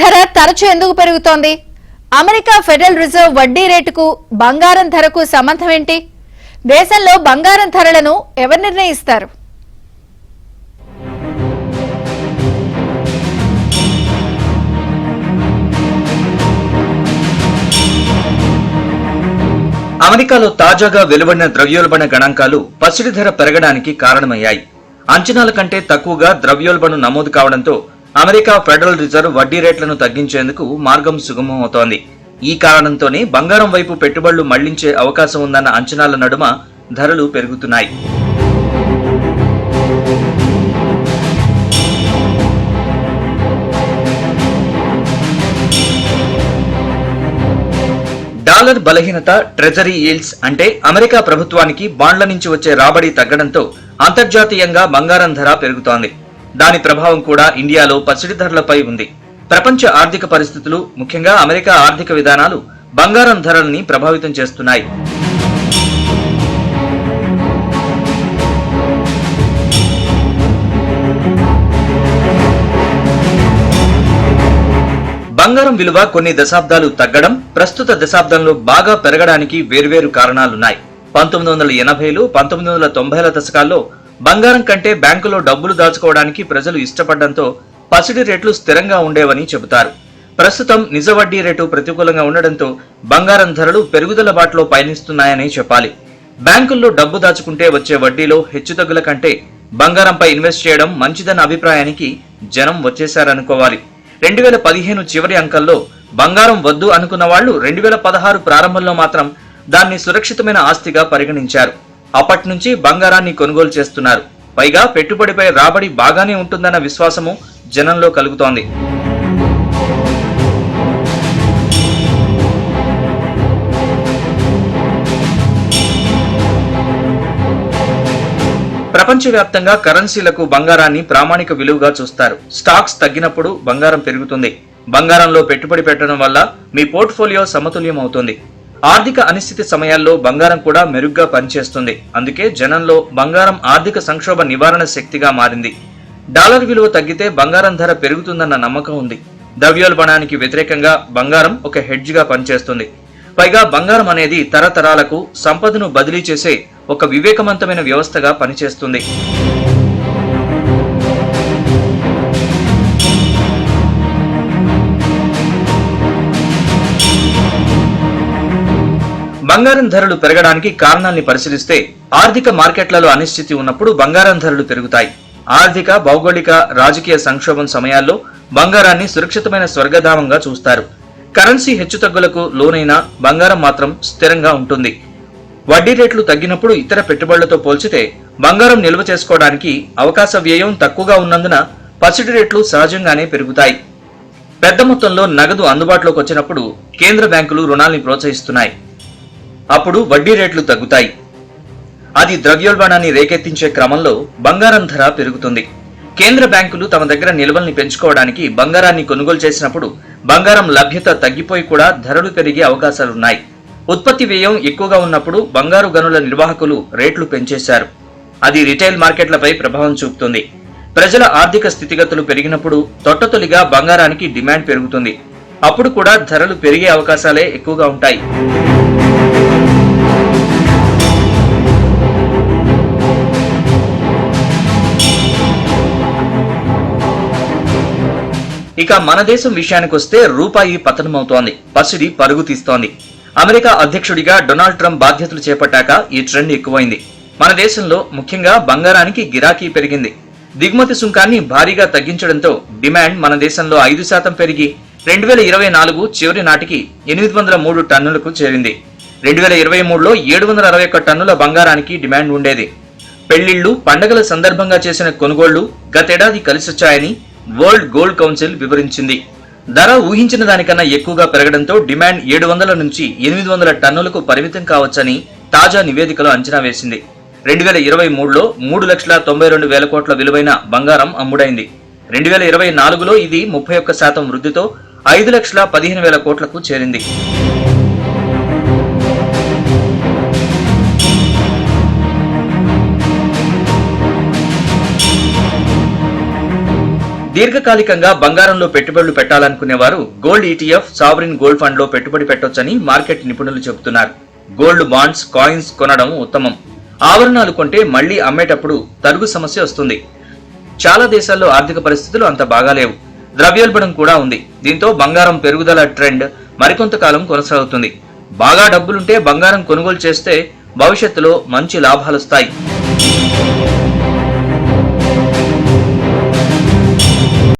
ధర తరచూ ఎందుకు పెరుగుతోంది? అమెరికా ఫెడరల్ రిజర్వ్ వడ్డీ రేటుకు బంగారం ధరకు సంబంధం ఏంటి? దేశంలో బంగారం ధరలను ఎవరు నిర్ణయిస్తారు? అమెరికాలో తాజాగా వెలువడిన ద్రవ్యోల్బణ గణాంకాలు పసిడి ధర పెరగడానికి కారణమయ్యాయి. అంచనాల కంటే తక్కువగా ద్రవ్యోల్బణం నమోదు కావడంతో అమెరికా ఫెడరల్ రిజర్వ్ వడ్డీ రేట్లను తగ్గించేందుకు మార్గం సుగమమవుతోంది. ఈ కారణంతోనే బంగారం వైపు పెట్టుబడులు మళ్లించే అవకాశం ఉందన్న అంచనాల నడుమ ధరలు పెరుగుతున్నాయి. డాలర్ బలహీనత, ట్రెజరీ ఈల్డ్స్ అంటే అమెరికా ప్రభుత్వానికి బాండ్ల నుంచి వచ్చే రాబడి తగ్గడంతో అంతర్జాతీయంగా బంగారం ధర పెరుగుతోంది. దాని ప్రభావం కూడా ఇండియాలో పసిడి ధరలపై ఉంది. ప్రపంచ ఆర్థిక పరిస్థితులు, ముఖ్యంగా అమెరికా ఆర్థిక విధానాలు బంగారం ధరల్ని ప్రభావితం చేస్తున్నాయి. బంగారం విలువ కొన్ని దశాబ్దాలు తగ్గడం, ప్రస్తుత దశాబ్దంలో బాగా పెరగడానికి వేర్వేరు కారణాలున్నాయి. 1980లు, 1990ల దశకాల్లో బంగారం కంటే బ్యాంకులో డబ్బులు దాచుకోవడానికి ప్రజలు ఇష్టపడడంతో పసిడి రేట్లు స్థిరంగా ఉండేవని చెబుతారు. ప్రస్తుతం నిజ వడ్డీ రేటు ప్రతికూలంగా ఉండడంతో బంగారం ధరలు పెరుగుదల బాటలో పయనిస్తున్నాయని చెప్పాలి. బ్యాంకుల్లో డబ్బు దాచుకుంటే వచ్చే వడ్డీలో హెచ్చుతగ్గుల కంటే బంగారంపై ఇన్వెస్ట్ చేయడం మంచిదన్న అభిప్రాయానికి జనం వచ్చేశారనుకోవాలి. 2015 చివరి అంకంలో బంగారం వద్దు అనుకున్న వాళ్లు 2016 ప్రారంభంలో మాత్రం దాన్ని సురక్షితమైన ఆస్తిగా పరిగణించారు. అప్పటి నుంచి బంగారాన్ని కొనుగోలు చేస్తున్నారు. పైగా పెట్టుబడిపై రాబడి బాగానే ఉంటుందన్న విశ్వాసము జనంలో కలుగుతోంది. ప్రపంచవ్యాప్తంగా కరెన్సీలకు బంగారాన్ని ప్రామాణిక విలువగా చూస్తారు. స్టాక్స్ తగ్గినప్పుడు బంగారం పెరుగుతుంది. బంగారంలో పెట్టుబడి పెట్టడం వల్ల మీ పోర్ట్ఫోలియో సమతుల్యం అవుతుంది. ఆర్థిక అనిశ్చితి సమయాల్లో బంగారం కూడా మెరుగ్గా పనిచేస్తుంది. అందుకే జనంలో బంగారం ఆర్థిక సంక్షోభ నివారణ శక్తిగా మారింది. డాలర్ విలువ తగ్గితే బంగారం ధర పెరుగుతుందన్న నమ్మకం ఉంది. ద్రవ్యోల్బణానికి వ్యతిరేకంగా బంగారం ఒక హెడ్జ్ గా పనిచేస్తుంది. పైగా బంగారం అనేది తరతరాలకు సంపదను బదిలీ చేసే ఒక వివేకవంతమైన వ్యవస్థగా పనిచేస్తుంది. బంగారం ధరలు పెరగడానికి కారణాన్ని పరిశీలిస్తే ఆర్థిక మార్కెట్లలో అనిశ్చితి ఉన్నప్పుడు బంగారం ధరలు పెరుగుతాయి. ఆర్థిక, భౌగోళిక, రాజకీయ సంక్షోభం సమయాల్లో బంగారాన్ని సురక్షితమైన స్వర్గధామంగా చూస్తారు. కరెన్సీ హెచ్చుతగ్గులకు లోనైన బంగారం మాత్రం స్థిరంగా ఉంటుంది. వడ్డీ రేట్లు తగ్గినప్పుడు ఇతర పెట్టుబడులతో పోల్చితే బంగారం నిల్వ చేసుకోవడానికి అవకాశ వ్యయం తక్కువగా ఉన్నందున పసిడి రేట్లు సహజంగానే పెరుగుతాయి. పెద్ద మొత్తంలో నగదు అందుబాటులోకి వచ్చినప్పుడు కేంద్ర బ్యాంకులు రుణాల్ని ప్రోత్సహిస్తున్నాయి. అప్పుడు వడ్డీ రేట్లు తగ్గుతాయి. అది ద్రవ్యోల్బణాన్ని రేకెత్తించే క్రమంలో బంగారం ధర పెరుగుతుంది. కేంద్ర బ్యాంకులు తమ దగ్గర నిల్వల్ని పెంచుకోవడానికి బంగారాన్ని కొనుగోలు చేసినప్పుడు బంగారం లభ్యత తగ్గిపోయి కూడా ధరలు పెరిగే అవకాశాలున్నాయి. ఉత్పత్తి వ్యయం ఎక్కువగా ఉన్నప్పుడు బంగారు గనుల నిర్వాహకులు రేట్లు పెంచేశారు. అది రిటైల్ మార్కెట్లపై ప్రభావం చూపుతుంది. ప్రజల ఆర్థిక స్థితిగతులు పెరిగినప్పుడు తొట్టతొలిగా బంగారానికి డిమాండ్ పెరుగుతుంది. అప్పుడు కూడా ధరలు పెరిగే అవకాశాలే ఎక్కువగా ఉంటాయి. ఇక మన దేశం విషయానికొస్తే రూపాయి పతనమవుతోంది, పసిడి పరుగు తీస్తోంది. అమెరికా అధ్యక్షుడిగా డొనాల్డ్ ట్రంప్ బాధ్యతలు చేపట్టాక ఈ ట్రెండ్ ఎక్కువైంది. మన దేశంలో ముఖ్యంగా బంగారానికి గిరాకీ పెరిగింది. దిగుమతి సుంకాన్ని భారీగా తగ్గించడంతో డిమాండ్ మన దేశంలో 5% పెరిగి 2024 చివరి నాటికి 803 టన్నులకు చేరింది. 2023లో 761 టన్నుల బంగారానికి డిమాండ్ ఉండేది. పెళ్లిళ్లు, పండగల సందర్భంగా చేసిన కొనుగోళ్లు గతేడాది కలిసొచ్చాయని వరల్డ్ గోల్డ్ కౌన్సిల్ వివరించింది. ధర ఊహించిన దానికన్నా ఎక్కువగా పెరగడంతో డిమాండ్ 700 నుంచి 800 టన్నులకు పరిమితం కావచ్చని తాజా నివేదికలో అంచనా వేసింది. 2023లో 3,92,000 కోట్ల విలువైన బంగారం అమ్ముడైంది. 2024లో ఇది 31% వృద్ధితో 5,15,000 కోట్లకు చేరింది. దీర్ఘకాలికంగా బంగారంలో పెట్టుబడులు పెట్టాలనుకునేవారు gold ETF, sovereign gold fund లో పెట్టుబడి పెట్టొచ్చని మార్కెట్ నిపుణులు చెబుతున్నారు. గోల్డ్ బాండ్స్, కాయిన్స్ కొనడం ఉత్తమం. ఆభరణాలు కొంటే మళ్లీ అమ్మేటప్పుడు తరుగు సమస్య వస్తుంది. చాలా దేశాల్లో ఆర్థిక పరిస్థితులు అంత బాగాలేవు. ద్రవ్యోల్బణం కూడా ఉంది. దీంతో బంగారం పెరుగుదల ట్రెండ్ మరికొంతకాలం కొనసాగుతుంది. బాగా డబ్బులుంటే బంగారం కొనుగోలు చేస్తే భవిష్యత్తులో మంచి లాభాలొస్తాయి.